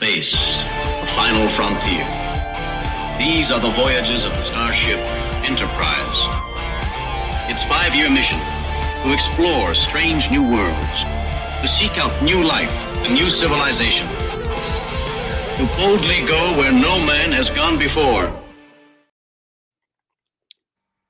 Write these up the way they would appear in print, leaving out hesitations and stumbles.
space, the final frontier. These are the voyages of the starship Enterprise. Its 5-year mission, to explore strange new worlds, to seek out new life and new civilization, to boldly go where no man has gone before.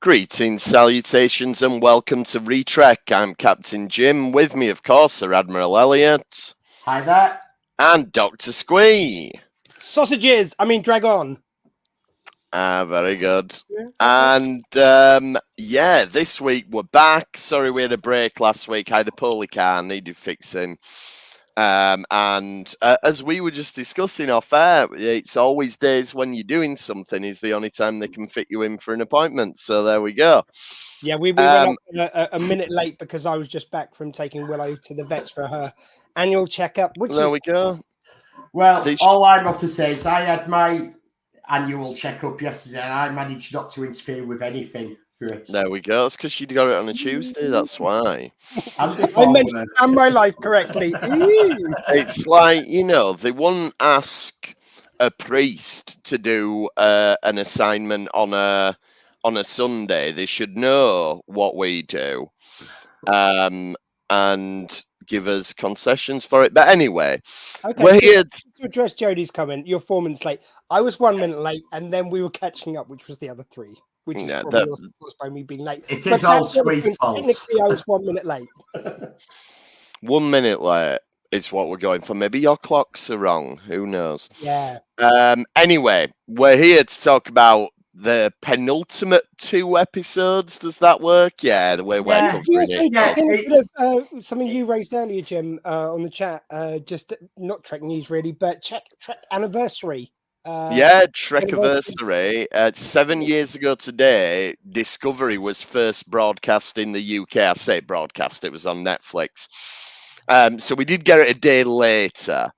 Greetings, salutations, and welcome to Retrek. I'm Captain Jim. With me, of course, are Admiral Elliot. Hi there. And Dr. Squee. Sausages! I mean, drag on. Very good. And, this week we're back. Sorry we had a break last week. I had a poorly car, needed fixing. As we were just discussing off air, it's always days when you're doing something is the only time they can fit you in for an appointment. So there we go. Yeah, we went a minute late because I was just back from taking Willow to the vets for her annual checkup. We go. Well, all I have to say is I had my annual checkup yesterday and I managed not to interfere with anything for it. There we go. It's because you got it on a Tuesday, that's why. I mentioned my life correctly. It's like, they wouldn't ask a priest to do an assignment on a Sunday. They should know what we do and give us concessions for it. But anyway, okay, we're here to address Jodie's comment. You're 4 minutes late. I was 1 minute late, and then we were catching up, which was the other 3. Which is probably also caused by me being late. It is all Squeeze's fault. Technically, I was 1 minute late. 1 minute late is what we're going for. Maybe your clocks are wrong. Who knows? Yeah. Anyway, we're here to talk about the penultimate 2 episodes. Does that work? Yeah, the way we're covering it. Something you raised earlier, Jim, on the chat. Just not Trek news, really, but Trek anniversary. Trekiversary. 7 years ago today, Discovery was first broadcast in the UK. I say broadcast, it was on Netflix. So we did get it a day later.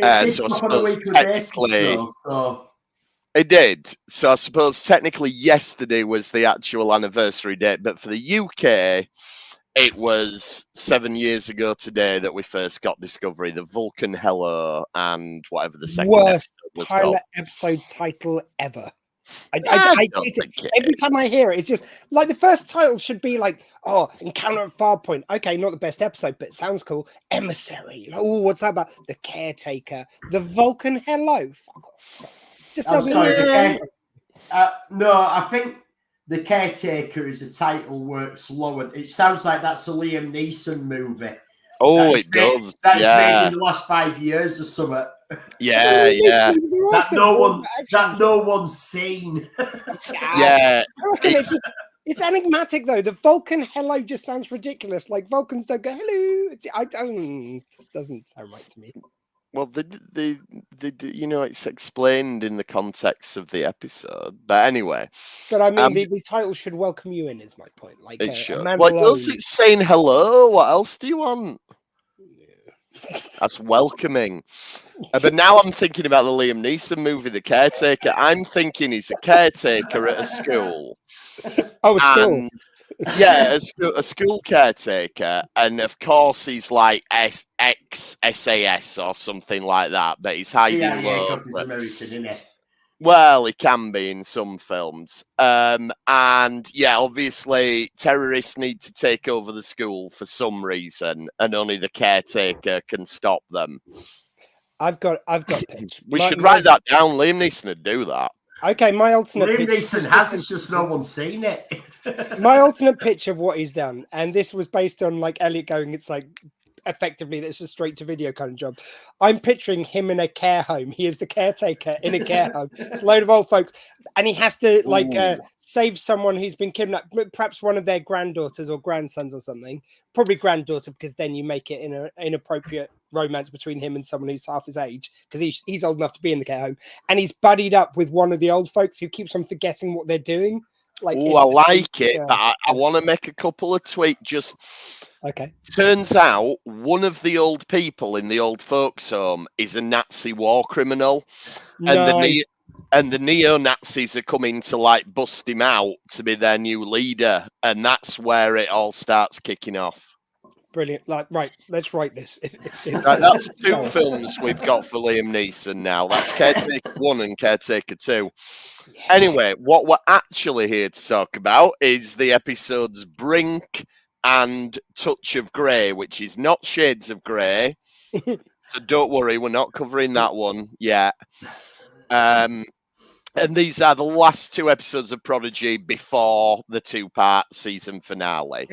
So I suppose technically... It did. So I suppose technically yesterday was the actual anniversary date, but for the UK, it was 7 years ago today that we first got Discovery, the Vulcan Hello, and whatever the second worst was pilot called. episode title ever. Every time I hear it, it's just like the first title should be like, Encounter at Farpoint. Okay, not the best episode, but it sounds cool. Emissary. Oh, what's that about? The Caretaker. The Vulcan Hello. Fuck off. Just doesn't. No, I think The Caretaker as a title works lower. It sounds like that's a Liam Neeson movie. Oh, it does. That's made in the last 5 years or something. Yeah. That no one's seen. Yeah. It's enigmatic though. The Vulcan hello just sounds ridiculous. Like Vulcans don't go hello. It just doesn't sound right to me. Well, it's explained in the context of the episode. But anyway. But I mean, the title should welcome you in, is my point. Like it should. Well, does it saying hello? What else do you want? That's welcoming. But now I'm thinking about the Liam Neeson movie, The Caretaker. I'm thinking he's a caretaker at a school. Oh, a school. Yeah, a school caretaker, and of course he's like ex-SAS or something like that, but he's hiding low. Because he's American, isn't it? Well, he can be in some films. Obviously terrorists need to take over the school for some reason, and only the caretaker can stop them. I've got pitch. We should write that down. Liam Neeson would do that. Okay, my alternate Liam pitch. Neeson has, it's just no one's seen it. My alternate pitch of what he's done, and this was based on like Elliot going, it's like effectively it's a straight to video kind of job. I'm picturing him in a care home. He is the caretaker in a care home. It's a load of old folks, and he has to save someone who's been kidnapped, perhaps one of their granddaughters or grandsons or something. Probably granddaughter, because then you make it in an inappropriate romance between him and someone who's half his age, because he's old enough to be in the care home, and he's buddied up with one of the old folks who keeps on forgetting what they're doing. Like, I like it, but I want to make a couple of tweaks. Okay. Turns out one of the old people in the old folks' home is a Nazi war criminal, and the neo-Nazis are coming to like bust him out to be their new leader, and that's where it all starts kicking off. brilliant. Like, right, let's write this. That's two No. films we've got for Liam Neeson now. That's Caretaker 1 and Caretaker 2. Yeah. Anyway, what we're actually here to talk about is the episodes Brink and Touch of Grey, which is not Shades of Grey. So don't worry, we're not covering that one yet. And these are the last two episodes of Prodigy before the two-part season finale.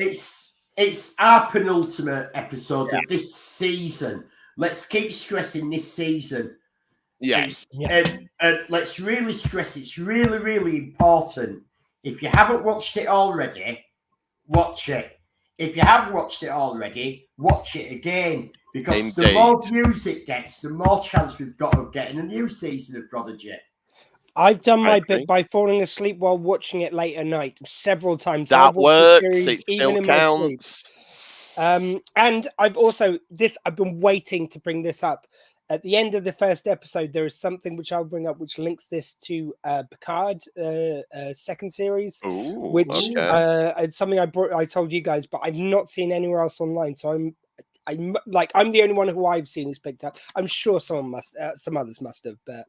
It's our penultimate episode of this season. Let's keep stressing this season. Yes. And let's really stress it's really, really important. If you haven't watched it already, watch it. If you have watched it already, watch it again. Because the more views it gets, the more chance we've got of getting a new season of Prodigy. I've done my bit by falling asleep while watching it late at night several times. That works. Series, it even still in counts. My sleep. And I've been waiting to bring this up. At the end of the first episode, there is something which I'll bring up, which links this to Picard, second series, which it's something I told you guys, but I've not seen anywhere else online. So I'm the only one who I've seen is picked up. I'm sure some others must have, but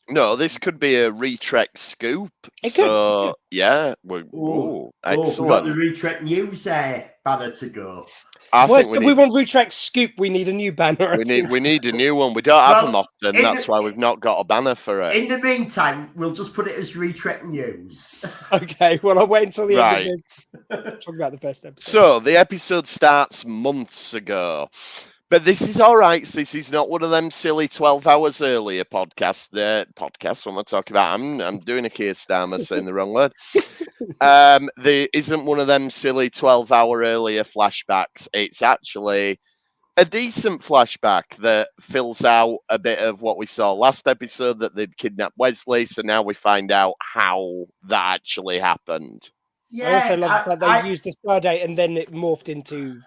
no, this could be a Retrek scoop. It could. Yeah, excellent. We got the Retrek news banner to go. We want Retrek scoop. We need a new banner. We need a new one. We don't have them often. That's why we've not got a banner for it. In the meantime, we'll just put it as Retrek news. Okay. Well, I'll wait until the end of talk about the first episode. So the episode starts months ago. But this is all right. This is not one of them silly 12 hours earlier podcasts. What am I talking about? I'm doing a Keir Starmer saying the wrong word. There isn't one of them silly 12-hour earlier flashbacks. It's actually a decent flashback that fills out a bit of what we saw last episode, that they'd kidnapped Wesley. So now we find out how that actually happened. Yeah, I also love that they used the star date and then it morphed into...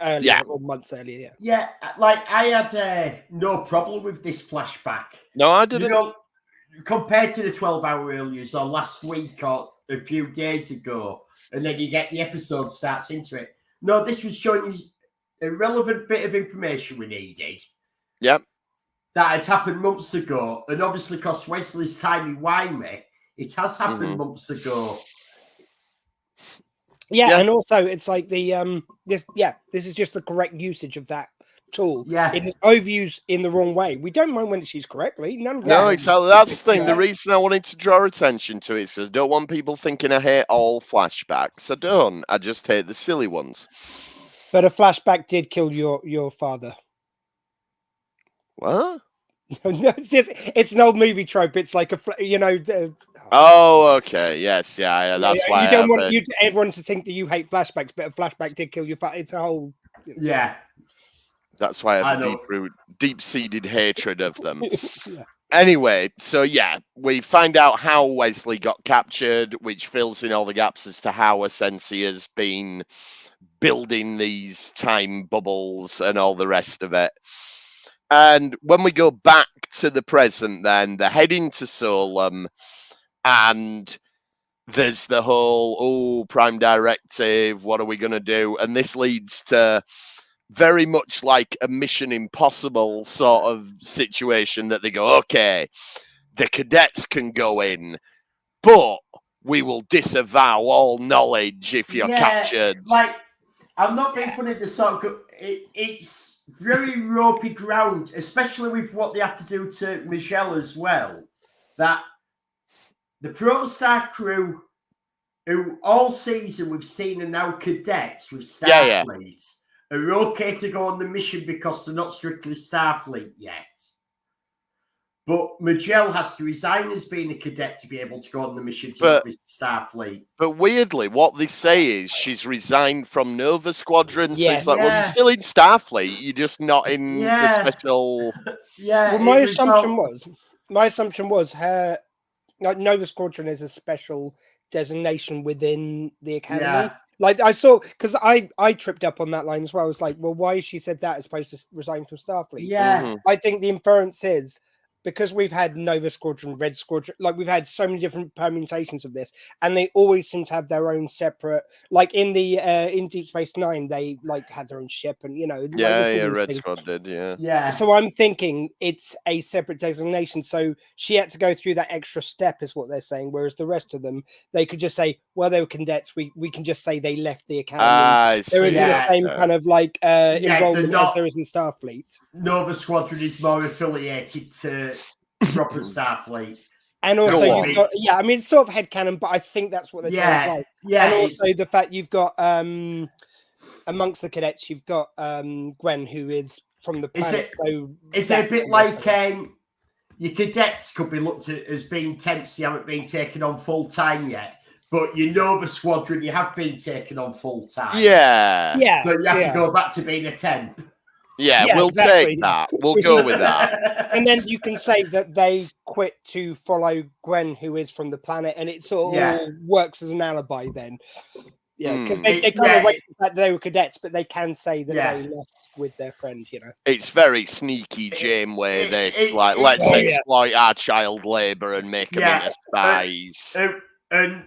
earlier or months earlier. Yeah, like I had no problem with this flashback. No, I didn't. You know, compared to the 12-hour earlier or last week or a few days ago, and then you get the episode starts into it. No, this was showing you a relevant bit of information we needed. Yep. That had happened months ago, and obviously because Wesley's timey-wimey, it has happened months ago. Yeah, and also it's like the this is just the correct usage of that tool. Yeah, it is overused in the wrong way. We don't mind when it's used correctly. No, exactly. That's the thing. The reason I wanted to draw attention to it is I don't want people thinking I hate all flashbacks. I don't. I just hate the silly ones. But a flashback did kill your father. What? No, it's an old movie trope. It's like oh, okay. Yes, yeah. That's why you don't want everyone to think that you hate flashbacks, but a flashback did kill your father. It's a whole. Yeah. That's why I have deep-seated hatred of them. Yeah. Anyway, so we find out how Wesley got captured, which fills in all the gaps as to how Asensi has been building these time bubbles and all the rest of it. And when we go back to the present, then they're heading to Solum, and there's the whole, Prime Directive, what are we going to do? And this leads to very much like a Mission Impossible sort of situation that they go, okay, the cadets can go in, but we will disavow all knowledge if you're captured. Like, I'm not being funny, it's very ropey ground, especially with what they have to do to Michelle as well. That the Protostar crew, who all season we've seen are now cadets with Starfleet, are okay to go on the mission because they're not strictly Starfleet yet. But Majel has to resign as being a cadet to be able to go on the mission to Starfleet. But weirdly, what they say is she's resigned from Nova Squadron. So it's like, well, you're still in Starfleet. You're just not in the special... Well, my assumption was her... Nova Squadron is a special designation within the Academy. Yeah. Like I saw, because I tripped up on that line as well. I was like, well, why she said that as opposed to resign from Starfleet? Yeah. I think the inference is because we've had Nova Squadron, Red Squadron, like we've had so many different permutations of this, and they always seem to have their own separate. Like in the in Deep Space Nine, they like had their own ship, and you know, like, there's all these Red things. Squad did, yeah. Yeah. So I'm thinking it's a separate designation. So she had to go through that extra step, is what they're saying. Whereas the rest of them, they could just say, well, they were cadets. We can just say they left the academy. I There see. isn't the same kind of like involvement they're as not- there is in Starfleet. Nova Squadron is more affiliated to proper Starfleet. And also, Go on. you've got, I mean, it's sort of headcanon, but I think that's what they're trying to play. Yeah. And also the fact you've got amongst the cadets, you've got Gwen, who is from the planet. Is it a bit like your cadets could be looked at as being temps, you haven't been taken on full time yet, but your Nova Squadron, you have been taken on full time. Yeah. Yeah. So you have to go back to being a temp. Yeah, Yeah, we'll exactly. take that. We'll go with that. And then you can say that they quit to follow Gwen, who is from the planet, and it sort of all works as an alibi then. Yeah, because they kind of wait for the fact that they were cadets, but they can say that they left with their friend, you know. It's very sneaky Janeway, this. Let's exploit our child labour and make them into spies. And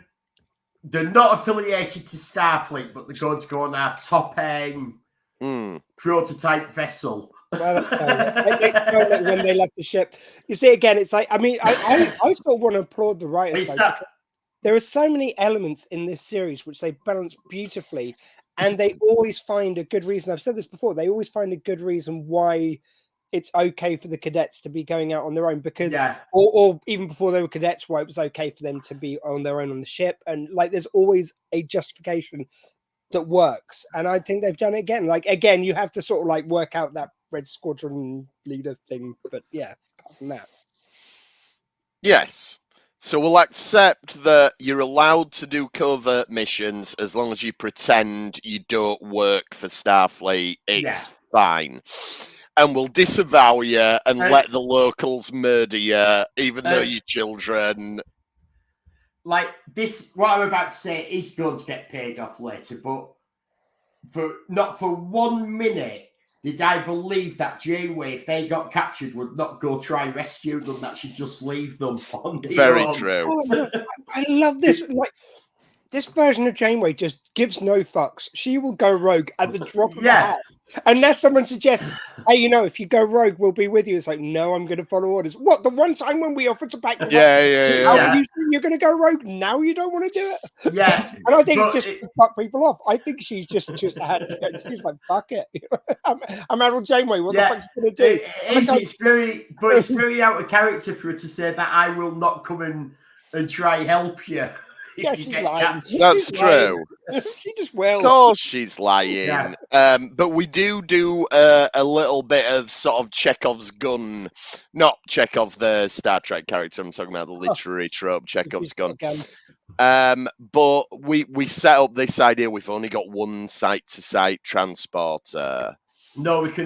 they're not affiliated to Starfleet, but they're going to go on our top aim prototype vessel. Well, that's when they left the ship. You see, again, it's like, I mean, I sort of want to applaud the writers. There are so many elements in this series which they balance beautifully, and they always find a good reason. I've said this before. They always find a good reason why it's okay for the cadets to be going out on their own, because, or even before they were cadets, why it was okay for them to be on their own on the ship. And like, there's always a justification that works. And I think they've done it again. Like, again, you have to sort of like work out that Red Squadron leader thing. But yeah, apart from that. Yes. So we'll accept that you're allowed to do covert missions as long as you pretend you don't work for Starfleet. It's fine. And we'll disavow you and let the locals murder you, even though you're children. Like this, what I'm about to say is going to get paid off later, but not for 1 minute did I believe that Janeway, if they got captured, would not go try and rescue them, that she'd just leave them on the Very own. true. Oh, no, I love this. Like, this version of Janeway just gives no fucks. She will go rogue at the drop of a hat. Unless someone suggests, hey, you know, if you go rogue, we'll be with you. It's like, no, I'm going to follow orders. What, the one time when we offered to back you up? Yeah. You think you're going to go rogue? Now you don't want to do it? Yeah. And I think it's just to fuck people off. I think she's just she's like, fuck it. I'm Admiral Janeway. What the fuck are you going to do? It's very out of character for her to say that I will not come and try help you. Yeah, she's lying. That's true. She just will. Of course she's lying. But we do a little bit of sort of Chekhov's gun. Not Chekhov, the Star Trek character. I'm talking about the literary trope, Chekhov's gun. But we set up this idea. We've only got one site-to-site transporter. No, we've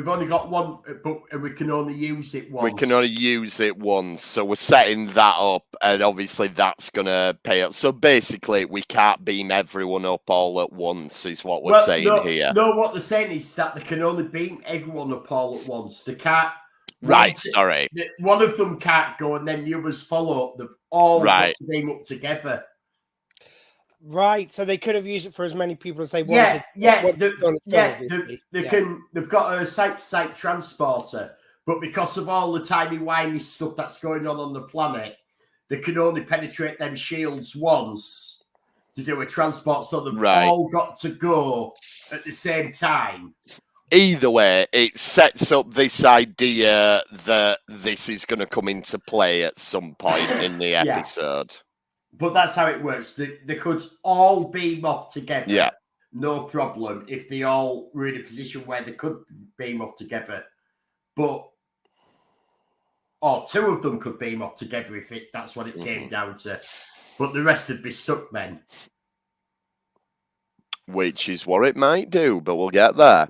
only got one, but we can only use it once. We can only use it once, so we're setting that up, and obviously that's going to pay up. So basically, we can't beam everyone up all at once, is what we're saying here. No, what they're saying is that they can only beam everyone up all at once. They can't. Sorry. One of them can't go, and then the others follow. They've all got to beam up together. Right, so they could have used it for as many people as they wanted. They've got a site-to-site transporter, but because of all the timey-wimey stuff that's going on the planet, they can only penetrate them shields once to do a transport, so they've all got to go at the same time. Either way, it sets up this idea that this is going to come into play at some point in the episode. But that's how it works. They could all beam off together. Yeah. No problem if they all were in a position where they could beam off together. Or two of them could beam off together if that's what it came down to. But the rest would be stuck then. Which is what it might do, but we'll get there.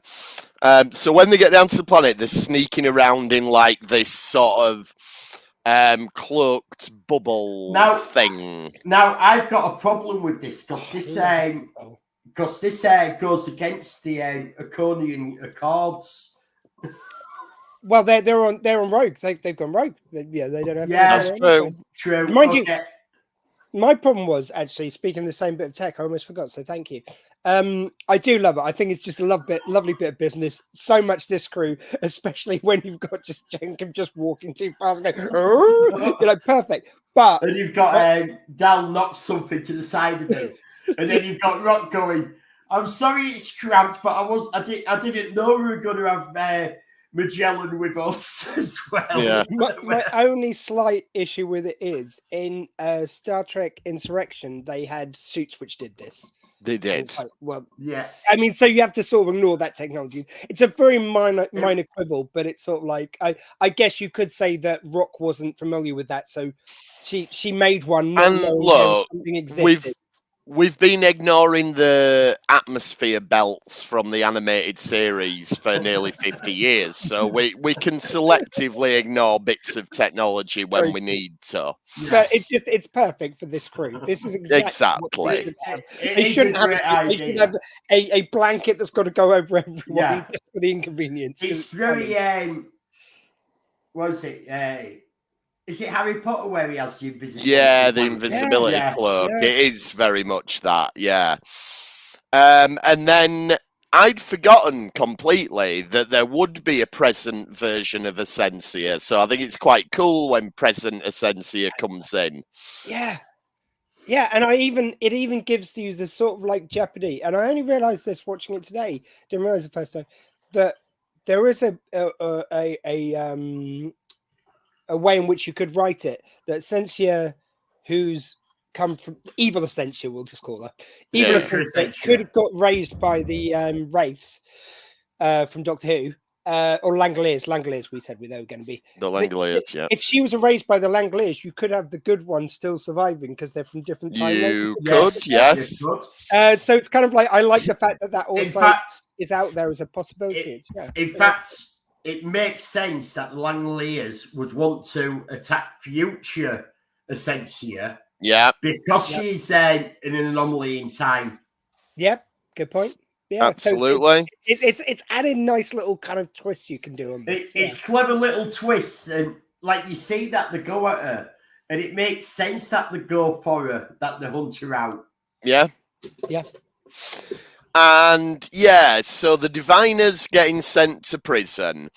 So when they get down to the planet, they're sneaking around in like this sort of cloaked bubble thing. Now I've got a problem with this because this goes against the Iconian Accords. Well, they're on Rogue. They've gone Rogue. They don't have That's to. true. True. Mind you, Okay. my problem was actually speaking of the same bit of tech. I almost forgot. So thank you. I do love it. I think it's just a lovely bit of business. So much this crew, especially when you've got just Jenkin just walking too fast and going, you're like perfect. But And you've got Dal knock something to the side of him, and then you've got Rock going. I'm sorry it's cramped, but I didn't know we were going to have Magellan with us as well. Yeah. my only slight issue with it is in Star Trek Insurrection they had suits which did this. They And did. it's like, well, Yeah. I mean, so you have to sort of ignore that technology. It's a very minor quibble, but it's sort of like I guess you could say that Rock wasn't familiar with that, so she made one. Not And knowing look, something existed. We've been ignoring the atmosphere belts from the animated series for nearly 50 years, so we can selectively ignore bits of technology when we need to. But it's perfect for this crew. This is exactly what they should have. They shouldn't have they should have a blanket that's got to go over everyone just for the inconvenience. It's very what is it? Is it Harry Potter where he has the invisibility? Yeah, the invisibility cloak. Yeah. It is very much that, yeah. And then I'd forgotten completely that there would be a present version of Essentia, so I think it's quite cool when present Essentia comes in. Yeah. Yeah, and it even gives you the sort of like Jeopardy, and I only realized this watching it today. Didn't realize the first time that there is a way in which you could write it that Essentia, who's come from evil Essentia, we'll just call her evil Essentia, could have got raised by the wraiths from Doctor Who. Or Langoliers, we said they were going to be. The Langoliers, yeah. If she was raised by the Langoliers, you could have the good ones still surviving because they're from different time. You could, yes. You could. So it's kind of like, I like the fact that also is out there as a possibility. In fact, it makes sense that the Langoliers would want to attack future Essentia. Yeah. Because she's an anomaly in time. Yeah, good point. Yeah, absolutely. So it's added nice little kind of twists you can do on this. It's clever little twists, and like you see that they go at her, and it makes sense that they go for her, that they hunt her out. Yeah. Yeah. And yeah, so the diviner's getting sent to prison.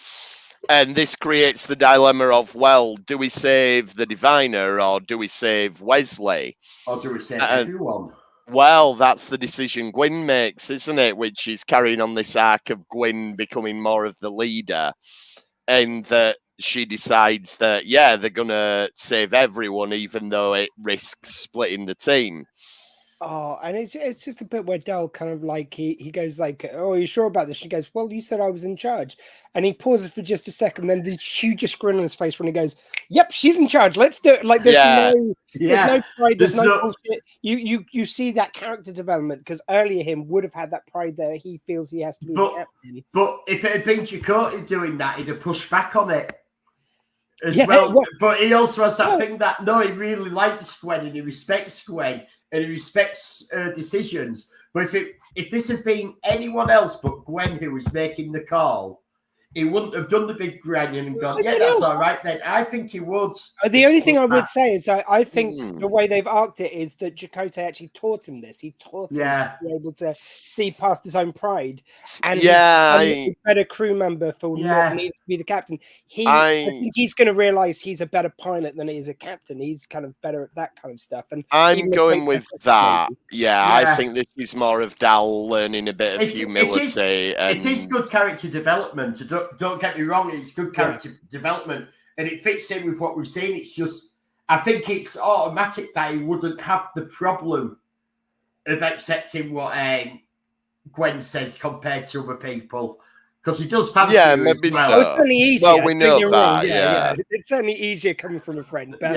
And this creates the dilemma of, well, do we save the diviner or do we save Wesley? Or do we save everyone? Well, that's the decision Gwyn makes, isn't it? Which is carrying on this arc of Gwyn becoming more of the leader. And that she decides that, yeah, they're going to save everyone, even though it risks splitting the team. Oh, and it's just a bit where Dal kind of like, he goes like, oh, are you sure about this? She goes, well, you said I was in charge. And he pauses for just a second, then the hugest grin on his face when he goes, yep, she's in charge. Let's do it. Like there's no pride, there's no bullshit. You see that character development because earlier him would have had that pride there. He feels he has to be the captain. But if it had been Chakotay doing that, he'd have pushed back on it as well. But he also has that thing that he really likes Gwen and he respects Gwen. And he respects her decisions. But if this had been anyone else but Gwen who was making the call, he wouldn't have done the big granny and gone, that's all right then. I think he would. The only thing I would say is I think the way they've arced it is that Chakotay actually taught him this. He taught him to be able to see past his own pride. And a better crew member for not needing to be the captain. I think he's going to realise he's a better pilot than he is a captain. He's kind of better at that kind of stuff. And I'm going with that. Yeah, I think this is more of Dal learning a bit of humility. It is good character development. Don't get me wrong, it's good character development and it fits in with what we've seen. It's just, I think it's automatic that he wouldn't have the problem of accepting what Gwen says compared to other people. Because he does fancy her as well. So. It's certainly easier. Well, we know that, yeah. It's certainly easier coming from a friend. But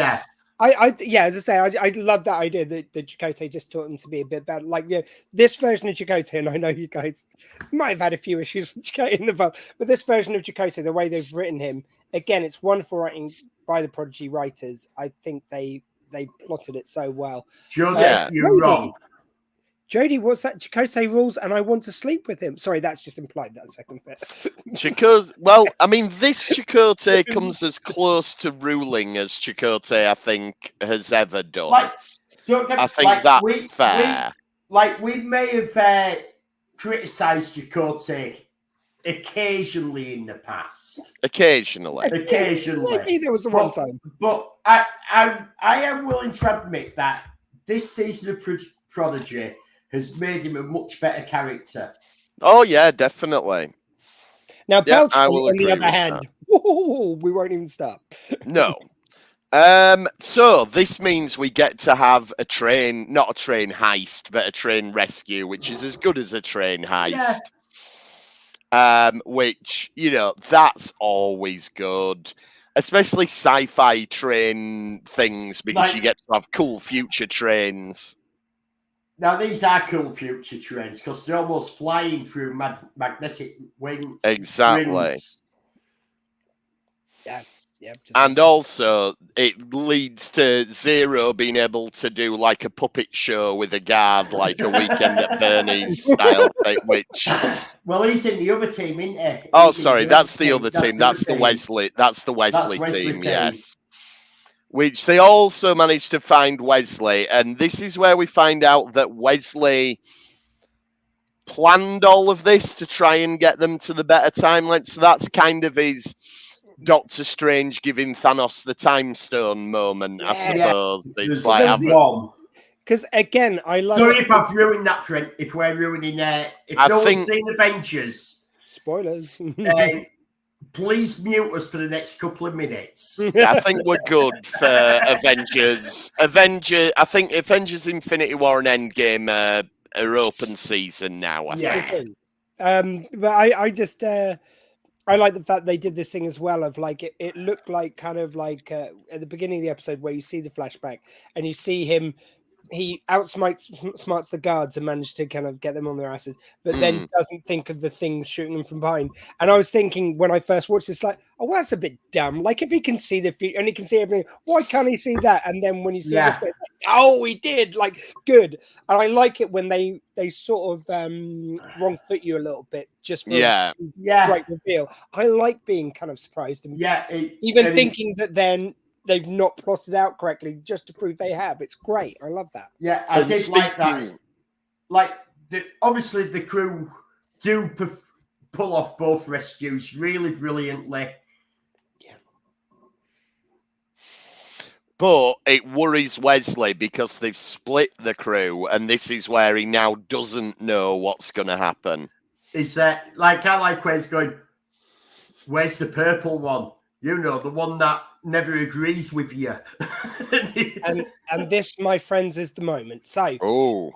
as I say, I love that idea that Chakotay just taught him to be a bit better. Like, this version of Chakotay, and I know you guys might have had a few issues with Chakotay in the book, but this version of Chakotay, the way they've written him, again, it's wonderful writing by the Prodigy writers. I think they plotted it so well. You're wrong. Jodie, what's that? Chakotay rules, and I want to sleep with him. Sorry, that's just implied. That second bit. Chakotay. Well, I mean, this Chakotay comes as close to ruling as Chakotay, I think, has ever done. Like, don't get, I think like, that's fair. We may have criticised Chakotay occasionally in the past. Occasionally. Maybe there was the one time. But I am willing to admit that this season of Prodigy has made him a much better character. Oh, yeah, definitely. Now, Yeah, Belton, I will on the agree other with hand, we won't even start. No. So this means we get to have a train, not a train heist, but a train rescue, which is as good as a train heist. Yeah. Which, you know, that's always good. Especially sci-fi train things, because Like- you get to have cool future trains. Now, these are cool future trains because they're almost flying through magnetic wing. Exactly. rings. Yeah. And also, it leads to Zero being able to do like a puppet show with a guard, like a Weekend at Bernie's style thing, which... Well, he's in the other team, isn't he? Oh, He's in sorry, that's the other team. That's the team. Wesley. That's the Wesley Wesley team, team. yes. Which they also managed to find Wesley, and this is where we find out that Wesley planned all of this to try and get them to the better timeline. So that's kind of his Doctor Strange giving Thanos the time stone moment, I Yeah. suppose. It's There's like one. Because again, I love. Sorry if I've ruined that, Trent. If we're ruining if I no think- one's seen Avengers, Spoilers. please mute us for the next couple of minutes. I think we're good for Avengers. I think Avengers Infinity War and Endgame are open season now, I Yeah. think. But I just I like the fact they did this thing as well of like it looked like kind of like at the beginning of the episode where you see the flashback and you see him, he outsmarts the guards and managed to kind of get them on their asses, but then doesn't think of the thing shooting them from behind. And I was thinking when I first watched this, like, oh, well, that's a bit dumb. Like if he can see the future and he can see everything, why can't he see that? And then when you see this, it's like, oh, he did. Like good. And I like it when they sort of wrong foot you a little bit just for Yeah. Yeah. great reveal. I like being kind of surprised and Yeah. even thinking that then they've not plotted out correctly just to prove they have. It's great. I love that. Yeah, I And did like that. speaking- Like, obviously, the crew do pull off both rescues really brilliantly. But it worries Wesley because they've split the crew, and this is where he now doesn't know what's going to happen. Is that, like, I like where it's going, where's the purple one? You know, the one that never agrees with you. And this, my friends, is the moment. So, Oh.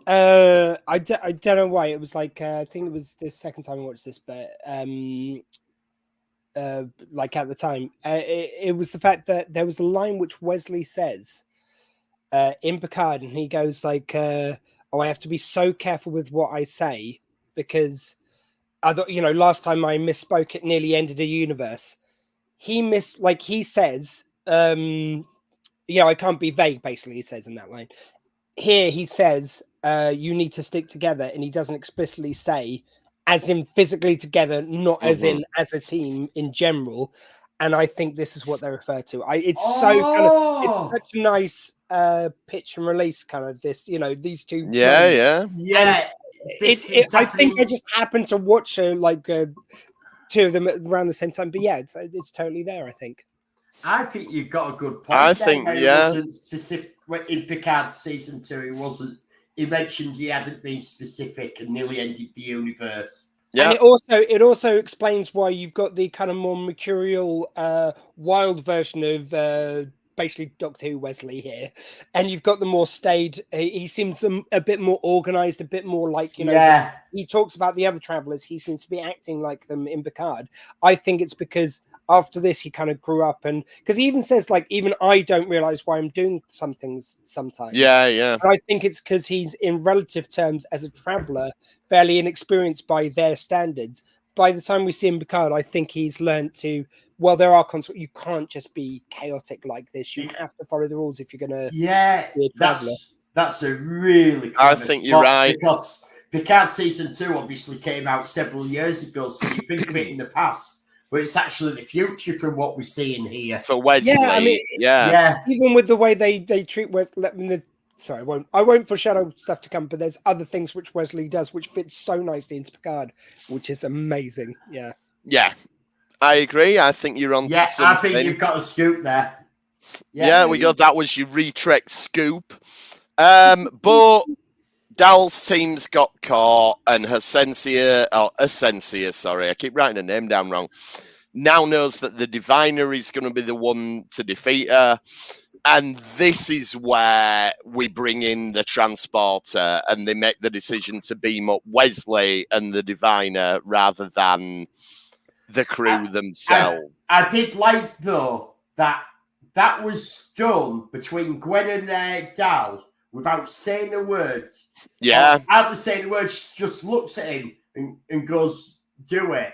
I don't know why it was like I think it was the second time I watched this, but like at the time, it was the fact that there was a line which Wesley says in Picard, and he goes like, "Oh, I have to be so careful with what I say because I thought, you know, last time I misspoke, it nearly ended a universe." He says, I can't be vague. Basically, he says in that line. Here he says, you need to stick together, and he doesn't explicitly say as in physically together, not as in as a team in general. And I think this is what they refer to. It's such a nice pitch and release kind of this, you know, these two. Yeah. I think I just happened to watch two of them around the same time, but yeah, it's totally there. I think. I think you got a good point. I think, It yeah. wasn't specific in Picard season 2. It wasn't. He mentioned he hadn't been specific and nearly ended the universe. Yeah. And it also explains why you've got the kind of more mercurial, wild version of basically Doctor Who Wesley here, and you've got the more staid. He seems a bit more organized, a bit more like, you know. Yeah. He talks about the other travelers. He seems to be acting like them in Picard. I think it's because after this he kind of grew up, and because he even says like, even I don't realize why I'm doing some things sometimes. Yeah. And I think it's because he's, in relative terms, as a traveler, fairly inexperienced by their standards. By the time we see him Picard, I think he's learned to, well, there are consequences. You can't just be chaotic like this. You have to follow the rules if you're going to be a traveler. That's a really I clever think you're spot, right. because Picard season 2 obviously came out several years ago, so you think of it in the past, but it's actually the future from what we see in here. For Wesley, Yeah, I mean, Yeah, even with the way they treat Wesley. I mean, sorry, I won't foreshadow stuff to come, but there's other things which Wesley does which fits so nicely into Picard, which is amazing. Yeah. Yeah, I agree. I think you're on to I something. think you've got a scoop there. Yeah, we go. That was your Retrek scoop. But Dal's team's got caught, and Essentia, sorry, I keep writing her name down wrong, now knows that the Diviner is going to be the one to defeat her. And this is where we bring in the transporter, and they make the decision to beam up Wesley and the Diviner rather than the crew themselves. I did like, though, that was done between Gwen and Dal without saying a word. Yeah. After saying a word, she just looks at him and goes, "Do it."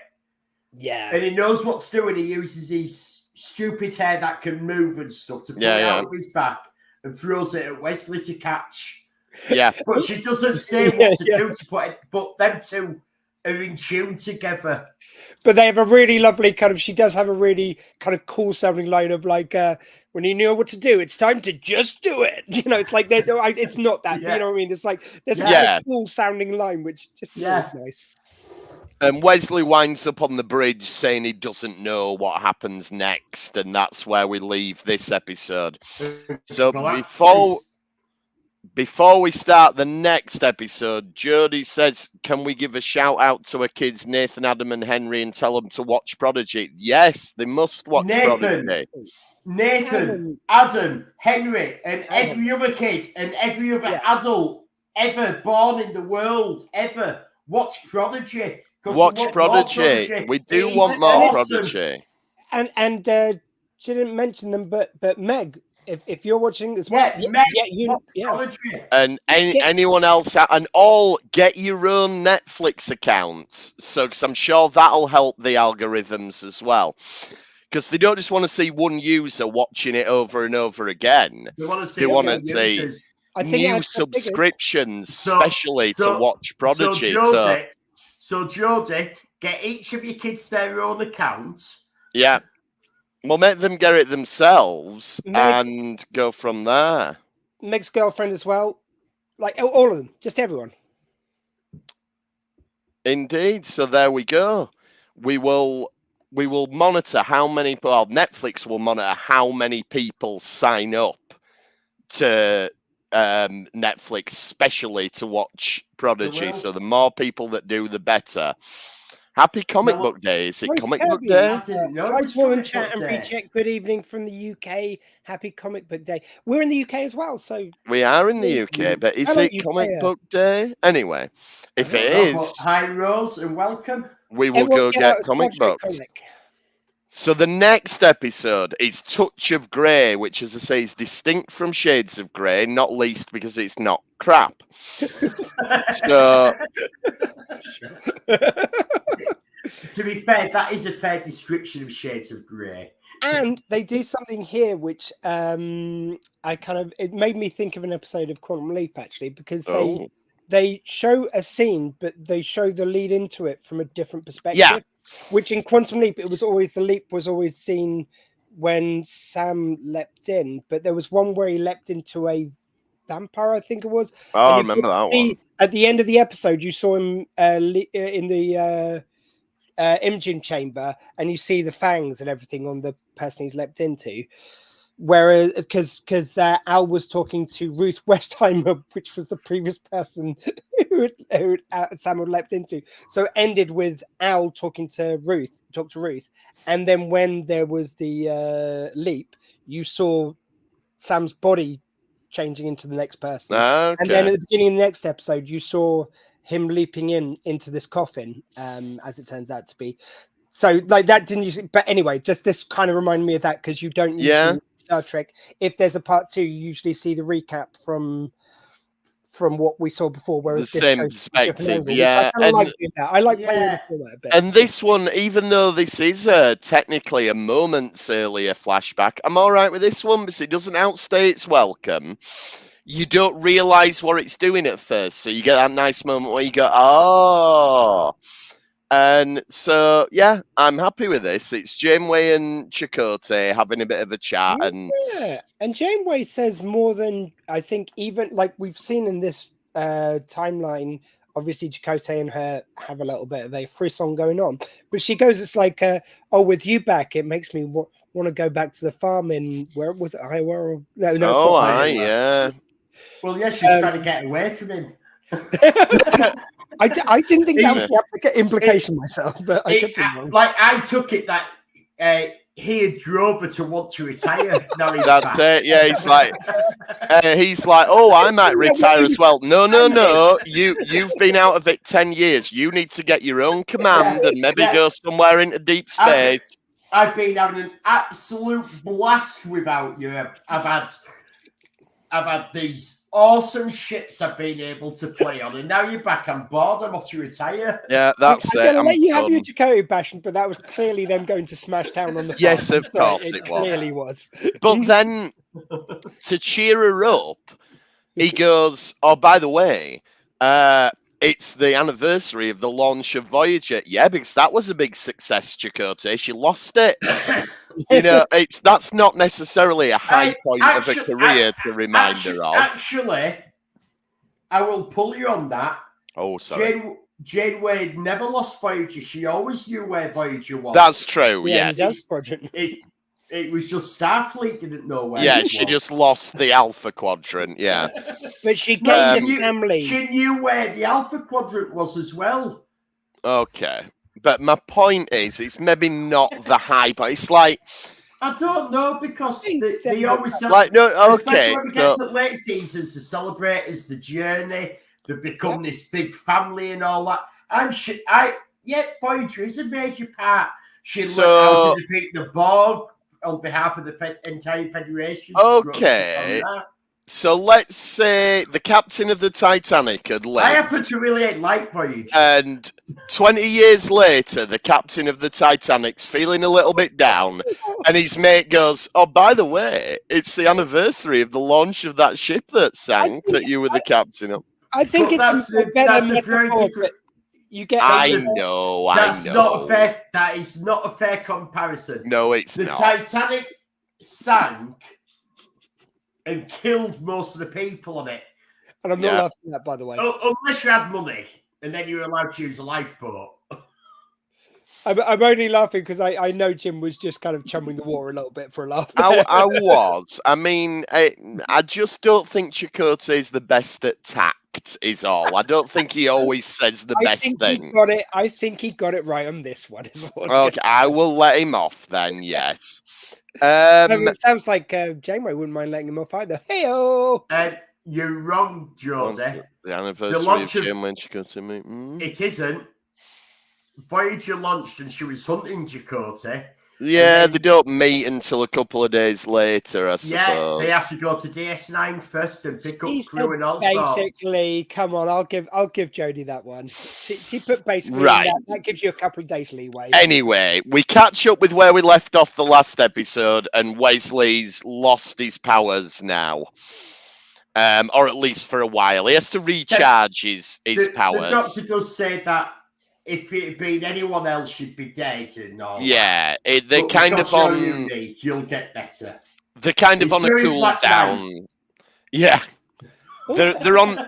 Yeah. And he knows what to do, and he uses his stupid hair that can move and stuff to pull it out of his back and throws it at Wesley to catch. Yeah. But she doesn't say what to do to put it, but them two are in tune together. But they have a really lovely kind of, she does have a really kind of cool sounding line of like, when you know what to do, it's time to just do it. You know, it's like, it's not that, you know what I mean? It's like, there's a really cool sounding line, which just is always nice. And Wesley winds up on the bridge saying he doesn't know what happens next. And that's where we leave this episode. So before we start the next episode, Jodie says, can we give a shout out to her kids, Nathan, Adam and Henry, and tell them to watch Prodigy? Yes, they must watch Prodigy. Nathan, Adam, Henry, and every other kid and every other adult ever born in the world, ever, watch Prodigy. Watch Prodigy. We do want more Prodigy. And she didn't mention them, but Meg, if you're watching as well, and anyone else, and all get your own Netflix accounts, so because I'm sure that'll help the algorithms as well, because they don't just want to see one user watching it over and over again. They want to see new subscriptions, especially to watch Prodigy. So Jodie, get each of your kids their own account. Yeah. We'll make them get it themselves and go from there. Meg's girlfriend as well. Like all of them, just everyone. Indeed. So there we go. We will monitor how many, well, Netflix will monitor how many people sign up to Netflix, especially to watch Prodigy. So the more people that do, the better. Happy Comic Book Day. Is it Comic Book Day? Chat and recheck. Good evening from the UK. Happy Comic Book Day. We're in the UK as well, so we are in the UK. But is it Comic Book Day? Anyway, if it is, hi Rose and welcome. We will go get comic books. So the next episode is Touch of Grey, which, as I say, is distinct from Shades of Grey, not least because it's not crap. So, to be fair, that is a fair description of Shades of Grey. And they do something here which it made me think of an episode of Quantum Leap, actually, because they show a scene, but they show the lead into it from a different perspective. Yeah. Which in Quantum Leap, the leap was always seen when Sam leapt in, but there was one where he leapt into a vampire, I think it was. Oh, I remember that one. At the end of the episode, you saw him in the imaging chamber, and you see the fangs and everything on the person he's leapt into. Whereas, because Al was talking to Ruth Westheimer, which was the previous person who Sam had leapt into, so it ended with Al talking to Ruth, and then when there was the leap, you saw Sam's body changing into the next person, and then at the beginning of the next episode, you saw him leaping into this coffin, as it turns out to be. So, like that didn't usually, but anyway, just this kind of reminded me of that because you don't usually. Star Trek, if there's a part 2, you usually see the recap from what we saw before, whereas the same perspective. I like playing with the format a bit. And this one, even though this is technically a moments earlier flashback, I'm all right with this one because it doesn't outstay its welcome. you don't realise what it's doing at first. So you get that nice moment where you go, oh. And so, yeah, I'm happy with this. It's Janeway and Chakotay having a bit of a chat. Yeah, and Janeway says more than I think, even like we've seen in this timeline. Obviously, Chakotay and her have a little bit of a frisson going on, but she goes, "It's like, oh, with you back, it makes me want to go back to the farm in where was it? Iowa? Or, no, it's not Iowa. Yeah. Well, yeah, she's trying to get away from him. I didn't think that was the implication myself, but I could be wrong. Like I took it that he had drove her to want to retire. Now he's That's back. it. Yeah, he's like, oh, I might retire as well. No. You've been out of it 10 years. You need to get your own command and maybe go somewhere into deep space. I've been having an absolute blast without you. I've had these awesome ships I've been able to play on, and now you're back. I'm bored. I'm off to retire. Yeah, that's it. I'm going to let you have your Chakotay bashing, but that was clearly them going to smash down on the farm. Yes, of course it was. Clearly was. But then, to cheer her up, he goes, oh, by the way, it's the anniversary of the launch of Voyager. Yeah, because that was a big success, Chakotay. She lost it. You know, that's not necessarily a high point of a career to remind her of. Actually, I will pull you on that. Oh, sorry. Janeway never lost Voyager. She always knew where Voyager was. That's true, yeah. It was just Starfleet didn't know where Yeah, it she was. just lost the Alpha Quadrant, yeah. But she gave the family. She knew where the Alpha Quadrant was as well. Okay. But my point is, it's maybe not the high, but it's like... I don't know, because they always like, no, okay. Especially when we get to late seasons, the celebrators, the journey, they become this big family and all that. Voyager is a major part. She learned how to defeat the Borg on behalf of the entire Federation. Okay. So let's say the captain of the Titanic had left. I happen to really like Voyager. And 20 years later, the captain of the Titanic's feeling a little bit down. And his mate goes, oh, by the way, it's the anniversary of the launch of that ship that sank that you were the captain of. I think that's a very different. You get. I know. That is not a fair comparison. No, it's not. The Titanic sank and killed most of the people on it. And I'm not laughing at that, by the way. Unless you had money, and then you were allowed to use a lifeboat. I'm only laughing because I know Jim was just kind of chumming the water a little bit for a laugh. I was. I mean, I just don't think Chakotay is the best at tact, is all. I don't think he always says the best thing. I think he got it right on this one. Okay, I will let him off then, yes. It sounds like Janeway wouldn't mind letting him off either. Hey-o! You're wrong, Geordie. The anniversary of Janeway and Chakotay. It isn't. Voyager launched and she was hunting Chakotay. Yeah, they don't meet until a couple of days later, I suppose. Yeah, they have to go to DS9 first and pick up crew and all sorts. Basically, come on, I'll give Jodie that one. She put basically that gives you a couple of days leeway. Anyway, we catch up with where we left off the last episode, and Wesley's lost his powers now. Or at least for a while. He has to recharge his powers. The doctor does say that if it had been anyone else, she'd be dead and all. Yeah, they're kind of on. Unique, you'll get better. They're kind of on a cool down. Yeah, they're on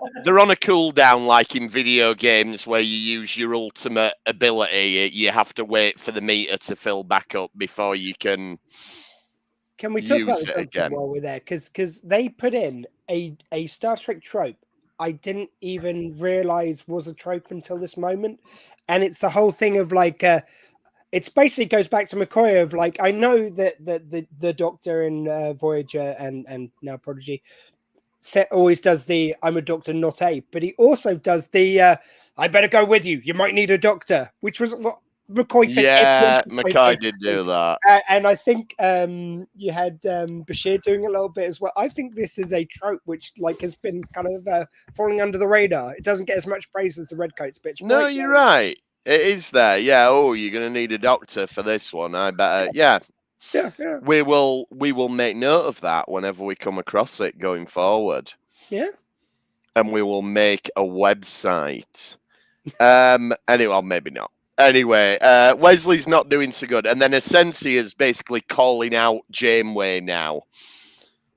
a cool down, like in video games where you use your ultimate ability. You have to wait for the meter to fill back up before you can. Can we talk about it again while we're there? Because they put in a Star Trek trope I didn't even realize was a trope until this moment. And it's the whole thing of like, it's basically goes back to McCoy of like, I know that the Doctor in Voyager and now Prodigy always does the I'm a doctor, not a, but he also does the I better go with you. You might need a doctor, which was what McCoy said. Yeah, McCoy did do that. And I think you had Bashir doing a little bit as well. I think this is a trope which like has been kind of falling under the radar. It doesn't get as much praise as the Redcoats, but it's you're right. It is there. Yeah. Oh, you're going to need a doctor for this one. I better. Yeah. Yeah. We will make note of that whenever we come across it going forward. Yeah. And we will make a website. Anyway, well, maybe not. Anyway, Wesley's not doing so good. And then Asensi is basically calling out Janeway now.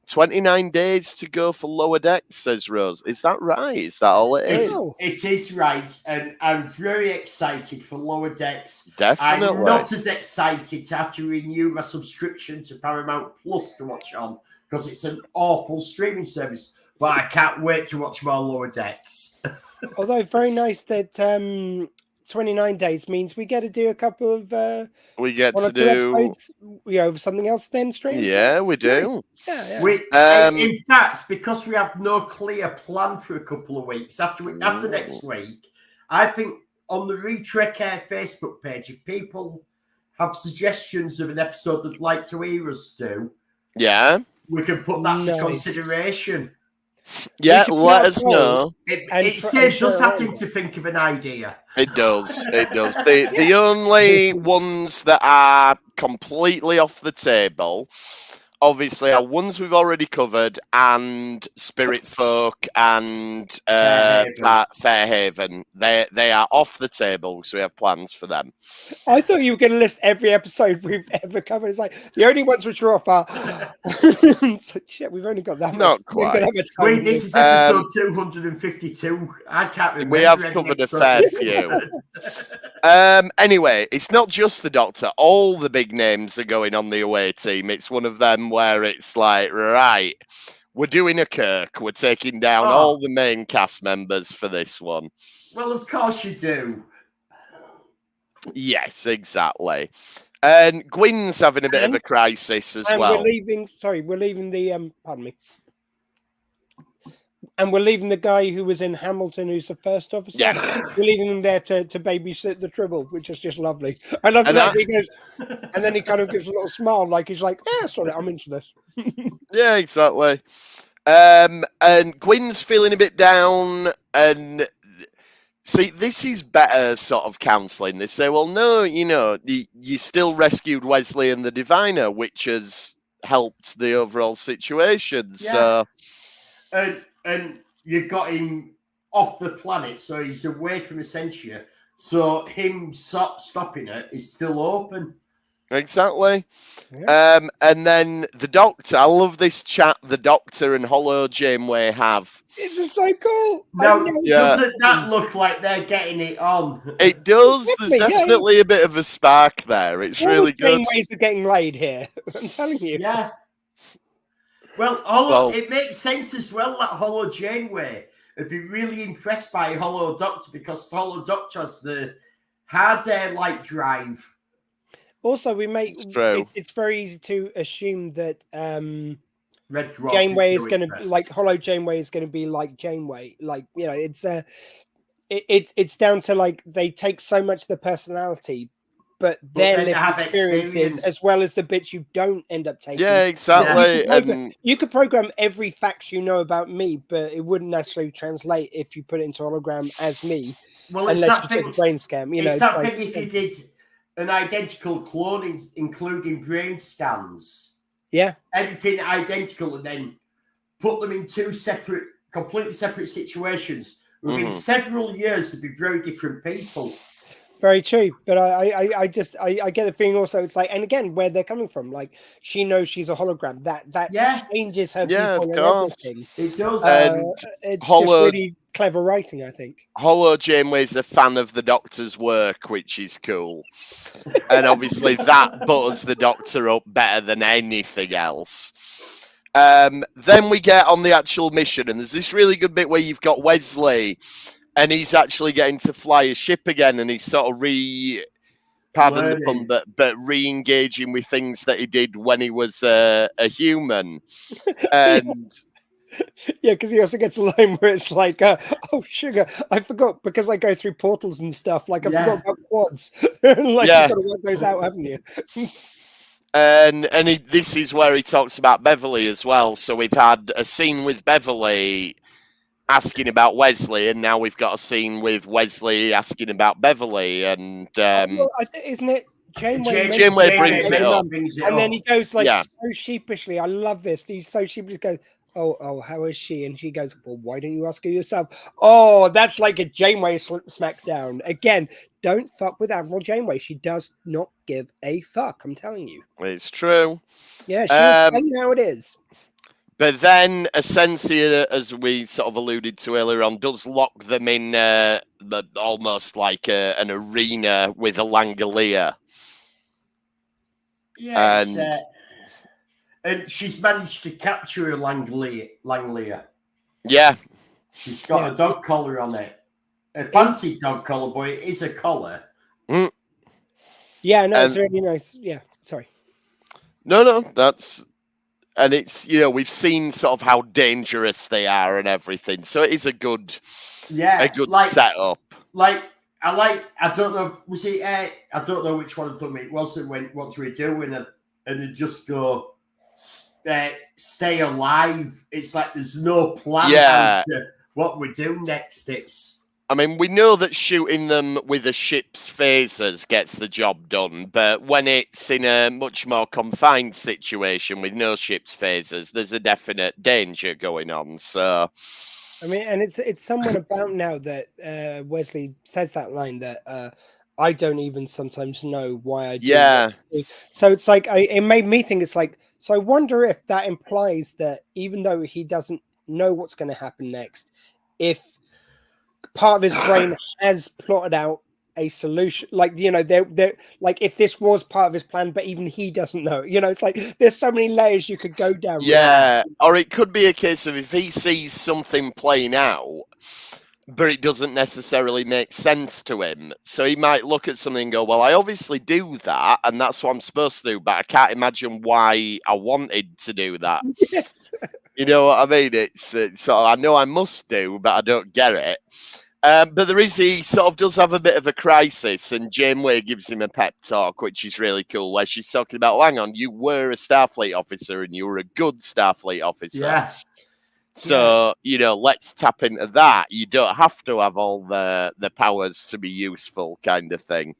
29 days to go for Lower Decks, says Rose. Is that right? Is that all it is? It is right. And I'm very excited for Lower Decks. Definitely. I'm not as excited to have to renew my subscription to Paramount Plus to watch on, because it's an awful streaming service. But I can't wait to watch more Lower Decks. Although very nice that 29 days means we get to do a couple of we get one to or two do episodes, something else then streams. Yeah, we do. Yeah. In fact, because we have no clear plan for a couple of weeks after next week, I think on the Retrek Air Facebook page, if people have suggestions of an episode they'd like to hear us do, we can put that for consideration. Yeah, let us know. It saves us having to think of an idea. It does. It does. The only ones that are completely off the table, obviously, are ones we've already covered, and Spirit Folk and Fairhaven. They are off the table, so we have plans for them. I thought you were going to list every episode we've ever covered. It's like the only ones which are off are. Shit, we've only got that much. Not quite. Wait, this is episode 252. I can't remember. We have covered a fair few. Anyway, it's not just the Doctor. All the big names are going on the away team. It's one of them where it's like, right, we're doing a Kirk. We're taking down all the main cast members for this one. Well, of course you do. Yes, exactly. And Gwyn's having a bit of a crisis as well. We're leaving the pardon me. And we're leaving the guy who was in Hamilton, who's the first officer. Yeah. We're leaving him there to babysit the Tribble, which is just lovely. I love that. He goes, and then he kind of gives a little smile, like he's like, "Yeah, sorry, I'm into this." Yeah, exactly. And Gwyn's feeling a bit down, and see, this is better sort of counselling. They say, well, no, you still rescued Wesley and the Diviner, which has helped the overall situation. Yeah. So, and you got him off the planet, so he's away from Essentia. So him stopping it is still open. Exactly. Yeah. And then the Doctor, I love this chat the Doctor and Hollow Janeway have. This is so cool. Now, doesn't that look like they're getting it on? It does. There's definitely a bit of a spark there. It's really good. Janeways are getting laid here. I'm telling you. Yeah. Well, it makes sense as well that Hollow Janeway would be really impressed by Hollow Doctor, because Hollow Doctor has the hard air light drive. Also, it's very easy to assume that Red Dwarf Janeway is going to like Hollow Janeway is going to be like Janeway. Like, it's down to like they take so much of the personality, but their lived experiences as well as the bits you don't end up taking. Yeah, exactly. You could program every fact you know about me, but it wouldn't necessarily translate if you put it into hologram as me. Well, unless you took a brain scan. It's that thing if you did an identical clone, including brain scans. Yeah. Everything identical, and then put them in two completely separate situations. Within several years, they'd be very different people. Very true, but I get the feeling also it's like, and again, where they're coming from, like she knows she's a hologram. That changes her viewpoint and everything. It does. It's just really clever writing, I think. Hollow Janeway's a fan of the Doctor's work, which is cool, and obviously that butters the Doctor up better than anything else. Then we get on the actual mission, and there's this really good bit where you've got Wesley. And he's actually getting to fly a ship again, and he's sort of pardon the pun, but re-engaging with things that he did when he was a human. And yeah, because he also gets a line where it's like, "Oh, sugar, I forgot because I go through portals and stuff. Like I forgot about quads. Like you've got to work those out, haven't you?" And this is where he talks about Beverly as well. So we've had a scene with Beverly asking about Wesley, and now we've got a scene with Wesley asking about Beverly, and isn't it Janeway brings it up, and then he goes like so sheepishly. I love this. He's so sheepishly goes, oh, how is she? And she goes, well, why don't you ask her yourself? Oh, that's like a Janeway smackdown. Again, don't fuck with Admiral Janeway. She does not give a fuck, I'm telling you. It's true. Yeah, she'll tell you how it is. But then Essentia, as we sort of alluded to earlier on, does lock them in almost like an arena with a Langolier. Yeah, and she's managed to capture a Langolier. Yeah. She's got a dog collar on it. A fancy dog collar, but it is a collar. Mm. Yeah, no, it's really nice. Yeah, sorry. No, that's... And it's, we've seen sort of how dangerous they are and everything. So it is a good setup. I don't know, was it, I don't know which one of them it was that went, what do we do? And they just go, stay alive. It's like there's no plan as to what we do next. I mean, we know that shooting them with a ship's phasers gets the job done, but when it's in a much more confined situation with no ship's phasers, there's a definite danger going on. So, I mean, and it's somewhat about now that Wesley says that line that I don't even sometimes know why I do. Yeah. So it's like it made me think it's like, so I wonder if that implies that even though he doesn't know what's going to happen next, if part of his brain has plotted out a solution, like they're like if this was part of his plan, but even he doesn't know. It's like there's so many layers you could go down. Yeah, or it could be a case of if he sees something playing out, but it doesn't necessarily make sense to him. So he might look at something and go, well, I obviously do that, and that's what I'm supposed to do, but I can't imagine why I wanted to do that. Yes. You know what I mean? It's sort of, I know I must do, but I don't get it. But he sort of does have a bit of a crisis, and Janeway gives him a pep talk, which is really cool, where she's talking about, hang on, you were a Starfleet officer, and you were a good Starfleet officer. Yeah. So, let's tap into that. You don't have to have all the powers to be useful kind of thing.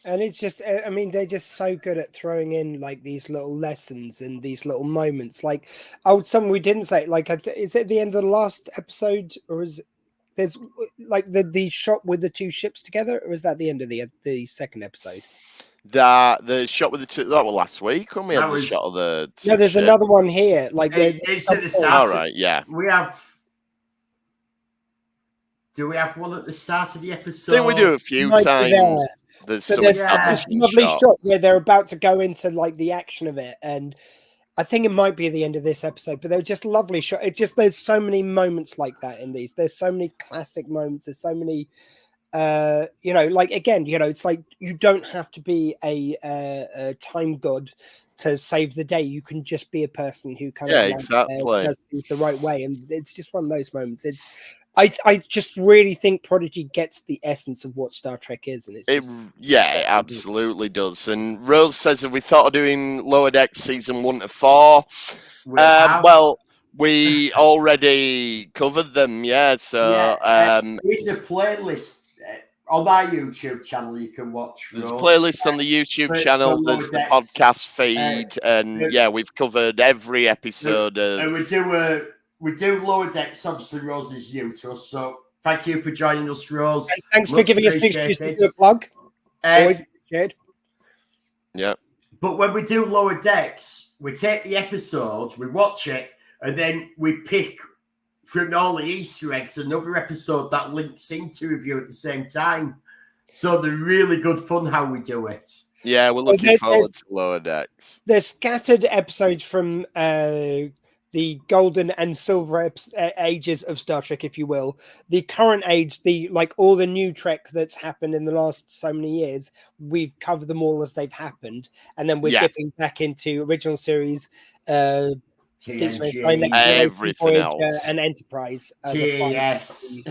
And it's just, I mean, they're just so good at throwing in like these little lessons and these little moments. Like, something we didn't say, like, is it the end of the last episode, or is it, there's like the shot with the two ships together, or is that the end of the second episode? The shot with the two, that was last week when we had the shot of the two there's ship. another one here. Like, it's at the start. All right, yeah. Do we have one at the start of the episode? I think we do a few times. There's this lovely shot where they're about to go into like the action of it, and I think it might be the end of this episode, but they're just lovely shots. It's just there's so many moments like that in these. There's so many classic moments. There's so many, like again, it's like you don't have to be a time god to save the day. You can just be a person who kind of does things the right way, and it's just one of those moments. I just really think Prodigy gets the essence of what Star Trek is, and it absolutely does. And Rose says, "Have we thought of doing Lower Decks season 1 to 4?" Well, we already covered them, So there's a playlist on my YouTube channel you can watch. There's a playlist on the YouTube channel. There's the podcast feed, and we've covered every episode of. We do Lower Decks. Obviously, Rose is new to us, so thank you for joining us, Rose. And thanks for giving us an excuse to do a plug. Always appreciated. Yeah. But when we do Lower Decks, we take the episode, we watch it, and then we pick from all the Easter eggs another episode that links into review at the same time. So they're really good fun how we do it. Yeah, we're looking forward to Lower Decks. There's scattered episodes from the golden and silver ages of Star Trek, if you will. The current age, all the new Trek that's happened in the last so many years, we've covered them all as they've happened, and then we're dipping back into original series, everything Voyager, else, and Enterprise. Yes.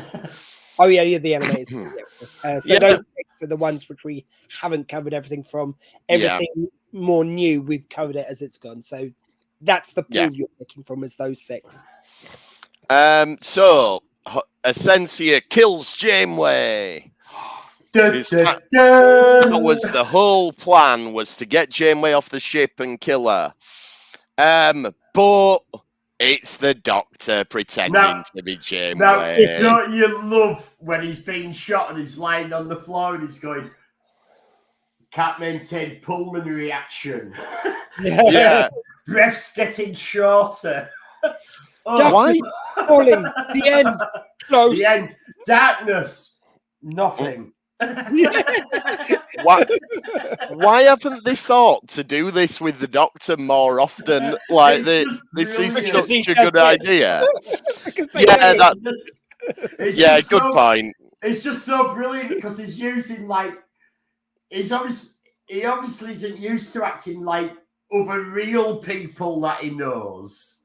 The animated. Those six are the ones which we haven't covered everything from. Everything more new, we've covered it as it's gone. So that's the pool you're picking from, is those 6. So Essentia kills Janeway. That was the whole plan, was to get Janeway off the ship and kill her. But It's the Doctor pretending Now- to be Janeway. Now, don't you love when he's being shot and he's lying on the floor and he's going, can't maintain pulmonary action. Yeah. Breath's getting shorter. Why? Falling. The end. Close. The end. Darkness. Nothing. Why haven't they thought to do this with the Doctor more often? Like, It's this just is brilliant. such a good idea. Because they Yeah, know. It's yeah, just good so- point. It's just so brilliant because he's using he obviously isn't used to acting like other real people that he knows.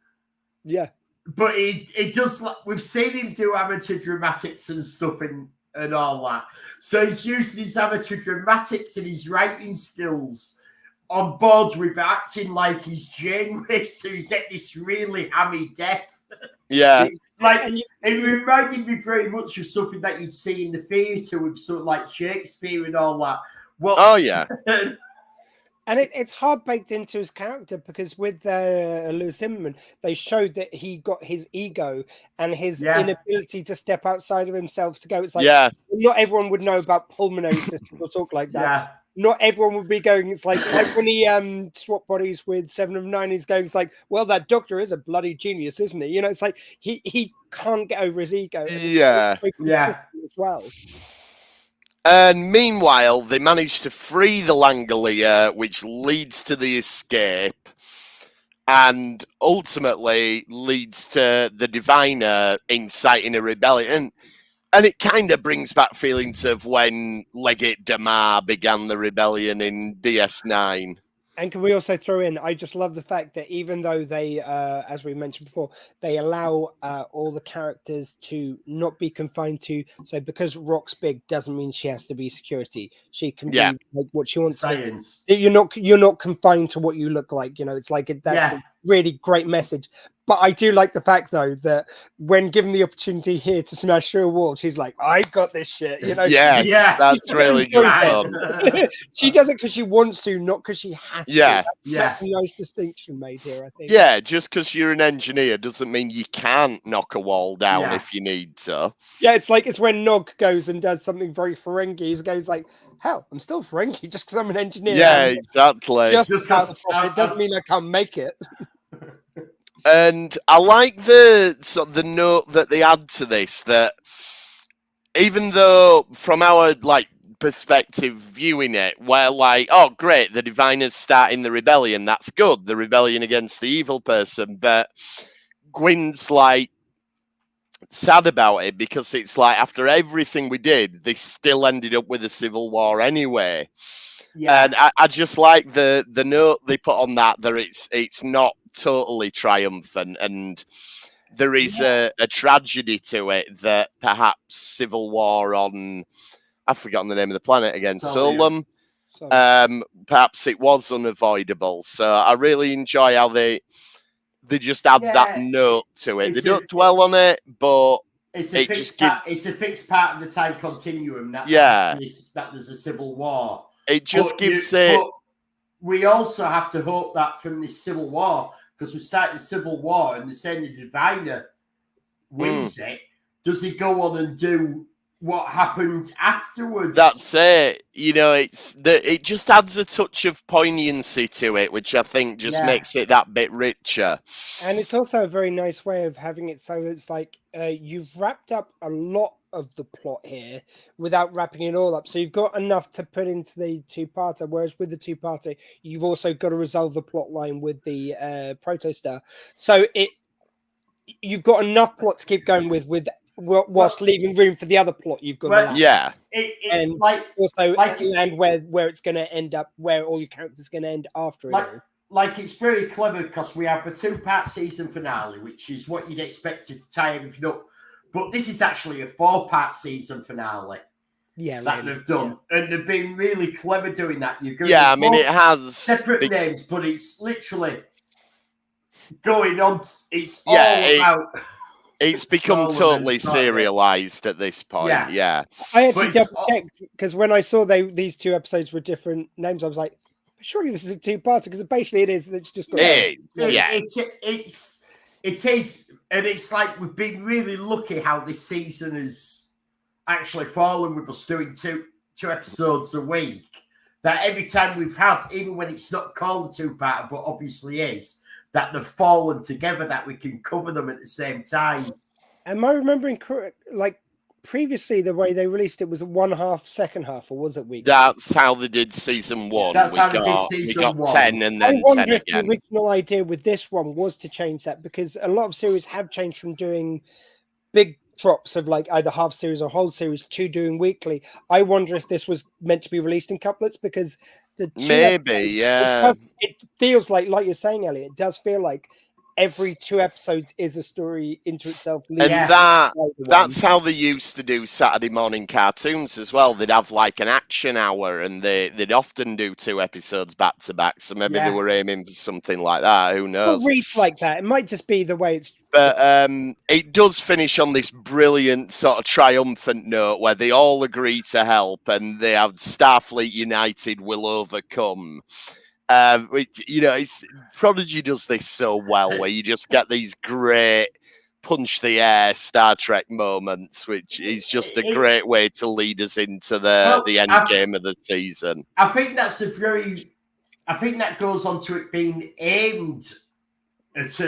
Yeah. But he does. We've seen him do amateur dramatics and stuff and all that. So he's using his amateur dramatics and his writing skills on board with acting like he's Janeway. So you get this really hammy death. Yeah. And It reminded me very much of something that you'd see in the theatre with something like Shakespeare and all that. Well, Oh, yeah. And it's hard baked into his character because with Lewis Zimmerman, they showed that he got his ego and his inability to step outside of himself to go. It's like, not everyone would know about pulmonary systems or talk like that. Yeah. Not everyone would be going. It's like when he swapped bodies with 7 of 9, he's going, it's like, well, that Doctor is a bloody genius, isn't he? You know, it's like he can't get over his ego. And Yeah. it's consistent as well. And meanwhile, they manage to free the Langolier, which leads to the escape, and ultimately leads to the Diviner inciting a rebellion. And it kind of brings back feelings of when Legate Damar began the rebellion in DS9. And can we also throw in, I just love the fact that even though they, as we mentioned before, they allow all the characters to not be confined to, so because Rock's big doesn't mean she has to be security. She can be like what she wants Science. to be. You're not confined to what you look like. You know, it's like that's a really great message. But I do like the fact, though, that when given the opportunity here to smash through a wall, she's like, I got this shit. You know, That's really good fun. She does it because she wants to, not because she has to. That's a nice distinction made here, I think. Yeah, just because you're an engineer doesn't mean you can't knock a wall down if you need to. Yeah, it's when Nog goes and does something very Ferengi. He goes like, hell, I'm still Ferengi just because I'm an engineer. Yeah, exactly. Just it doesn't mean I can't make it. And I like the note that they add to this, that even though from our perspective viewing it, we're like, oh great, the Diviner's starting the rebellion, that's good, the rebellion against the evil person, but Gwyn's sad about it because it's like after everything we did, they still ended up with a civil war anyway. And I just like the note they put on that it's not totally triumphant, and there is a tragedy to it that perhaps civil war on, I've forgotten the name of the planet again, Solum. Perhaps it was unavoidable. So I really enjoy how they just add that note to it. They don't dwell on it, but it's a fixed part of the time continuum that there's a civil war. It just gives it. But we also have to hope that from this civil war, because we started the civil war and the saying the Diviner wins it, does he go on and do what happened afterwards? That's it. You know, it just adds a touch of poignancy to it, which I think just makes it that bit richer. And it's also a very nice way of having it so it's like you've wrapped up a lot of the plot here without wrapping it all up. So you've got enough to put into the two-parter, whereas with the two-parter, you've also got to resolve the plot line with the Protostar. So you've got enough plot to keep going with whilst leaving room for the other plot you've got. And where it's going to end up, where all your characters are going to end after it all. Like, it's very clever because we have a 2-part season finale, which is what you'd expect to tie everything up. But this is actually a 4-part season finale. That they've done. And they've been really clever doing that. I mean, it has separate names, but it's literally going on. It's all about. It's become totally serialized at this point. I actually double checked because when I saw these 2 episodes were different names, I was like, surely this is a 2-parter because basically it is. It's just It is, and it's like we've been really lucky how this season has actually fallen with us doing two episodes a week. That every time we've had, even when it's not called a two-parter, but obviously is, that they've fallen together, that we can cover them at the same time. Am I remembering correct? Like previously, the way they released it was one half, second half, or was it weekly? That's how they did season 1. That's how they did season we got 1. 10 and I then 10 wonder if again. the original idea with this one was to change that, because a lot of series have changed from doing big drops of like either half series or whole series to doing weekly. I wonder if this was meant to be released in couplets, because the two Maybe, yeah. it feels like you're saying, Elliot, it does feel like every 2 episodes is a story into itself. And that's how they used to do Saturday morning cartoons as well. They'd have like an action hour, and they'd often do 2 episodes back to back. So maybe they were aiming for something like that. Who knows? It reads like that. It might just be the way it's. But it does finish on this brilliant sort of triumphant note where they all agree to help, and they have Starfleet United will overcome. Prodigy does this so well, where you just get these great punch the air Star Trek moments, which is just a great way to lead us into the end game of the season. I think that goes on to it being aimed at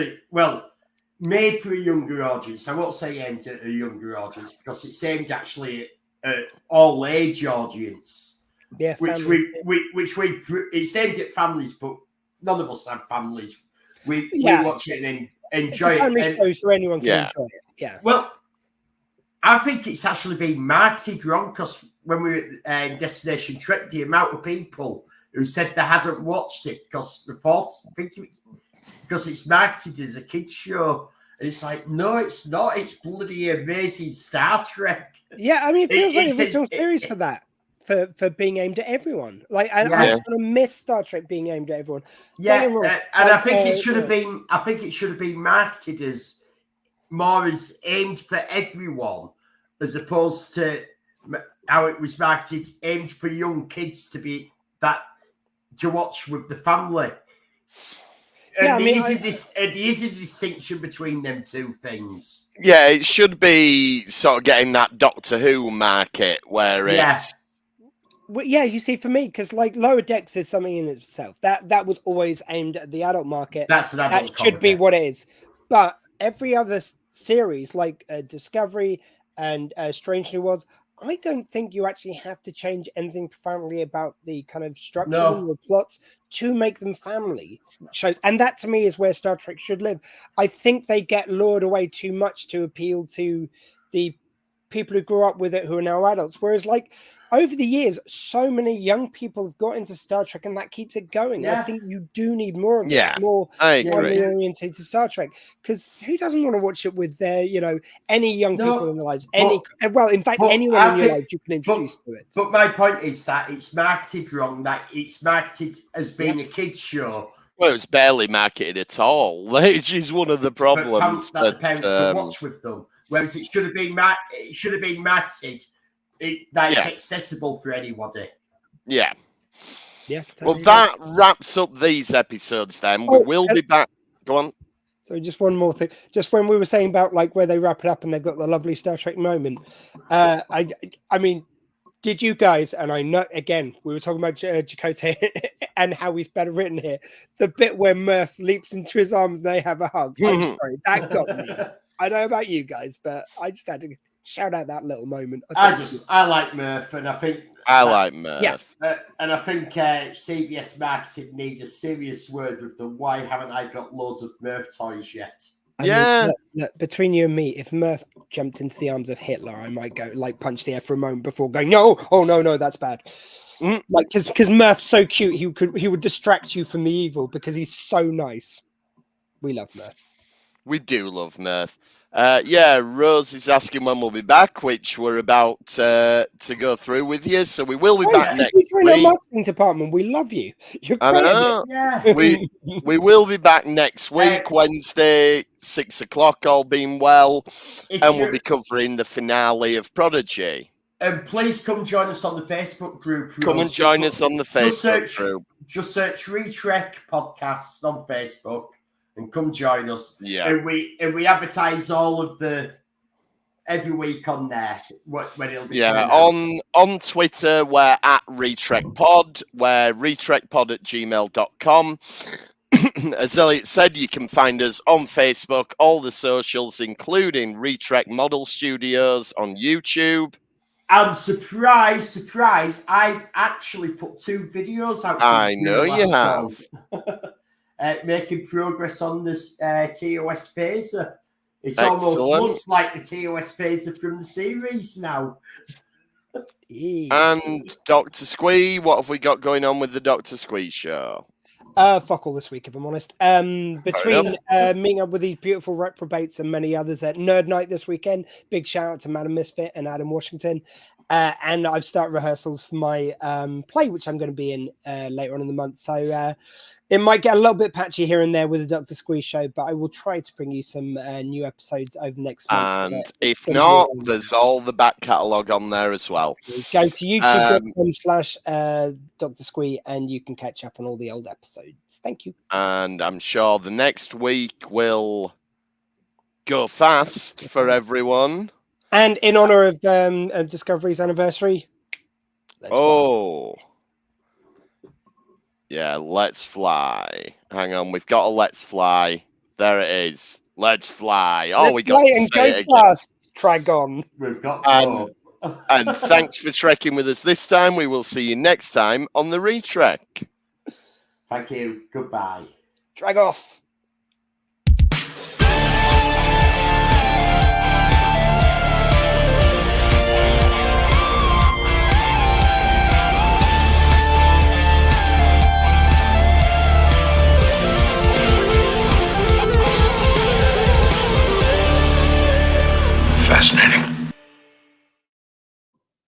made for a younger audience. I won't say aimed at a younger audience, because it's aimed actually at all age audience. Yeah, it's aimed at families, but none of us have families. We watch it and enjoy it. So anyone can enjoy it. Yeah. Well, I think it's actually been marketed wrong, because when we were in Destination Trek, the amount of people who said they hadn't watched it because it's marketed as a kids show. And it's like, no, it's not. It's bloody amazing Star Trek. Yeah, I mean, it feels like the original series for that. For being aimed at everyone, I kind of miss Star Trek being aimed at everyone. I think it should have been. I think it should have been marketed as more as aimed for everyone, as opposed to how it was marketed, aimed for young kids to watch with the family. And there is a distinction between them two things. Yeah, it should be sort of getting that Doctor Who market where it's. Well, yeah, you see, for me, because like Lower Decks is something in itself that was always aimed at the adult market. That should be what it is. But every other series, like Discovery and Strange New Worlds, I don't think you actually have to change anything profoundly about the kind of structure and the plots to make them family shows. And that, to me, is where Star Trek should live. I think they get lured away too much to appeal to the people who grew up with it who are now adults. Whereas, like, over the years, so many young people have got into Star Trek, and that keeps it going. Yeah. I think you do need more of this, more family-oriented to Star Trek, because who doesn't want to watch it with their, any young people in their lives? Anyone in your life you can introduce to it. But my point is that it's marketed wrong. That it's marketed as being a kids' show. Well, it's barely marketed at all, which is one of the problems. But the parents can watch with them, whereas it should have been marketed. It's accessible for anybody. Yeah. Totally. Well, that wraps up these episodes then. We will be back. Go on. So just one more thing. Just when we were saying about like where they wrap it up and they've got the lovely Star Trek moment. I mean, did you guys, and I know, again, we were talking about Chakotay and how he's better written here. The bit where Murph leaps into his arm and they have a hug. I'm sorry, that got me. I know about you guys, but I just had to shout out that little moment. I like Murph, and I think like Murph. Yeah, and I think CBS marketing need a serious word with them. Why haven't I got loads of Murph toys yet? I mean, look, between you and me, if Murph jumped into the arms of Hitler, I might go like punch the air for a moment before going, no, that's bad. Like because Murph's so cute, he would distract you from the evil because he's so nice. We love Murph. We do love Murph. Rose is asking when we'll be back, which we're about to go through with you. So we will be back next week. Our marketing department, we love you. You're great. We will be back next week, Wednesday, 6 o'clock, all being well, and we'll be covering the finale of Prodigy. And please come join us on the Facebook group. Come and join us on the Facebook group. Just search Retrek Podcast on Facebook. and come join us. Yeah. And we advertise all of the every week on there when it'll be coming out. On Twitter we're at RetrekPod, we're retrekpod@gmail.com. As Elliot said, you can find us on Facebook, all the socials, including Retrek Model Studios on YouTube. And surprise, I've actually put 2 videos out. I know you have. Making progress on this TOS phaser. It Excellent. almost looks like the TOS phaser from the series now. And Dr. Squee, what have we got going on with the Dr. Squee show? Fuck all this week, if I'm honest. Between meeting up with these beautiful reprobates and many others at Nerd Night this weekend, big shout out to Madam Misfit and Adam Washington. And I've started rehearsals for my play, which I'm going to be in later on in the month. So it might get a little bit patchy here and there with the Dr. Squeeze show, but I will try to bring you some new episodes over next month. And if not, there's all the back catalogue on there as well. Go to youtube.com/Dr. Squee and you can catch up on all the old episodes. Thank you. And I'm sure the next week will go fast for everyone. And in honor of Discovery's anniversary, let's fly. Yeah, let's fly. Hang on, we've got a let's fly. There it is. Let's fly. Oh, let's we got to say it again. Tragon. We've got and thanks for trekking with us this time. We will see you next time on the Retrek. Thank you. Goodbye. Drag off.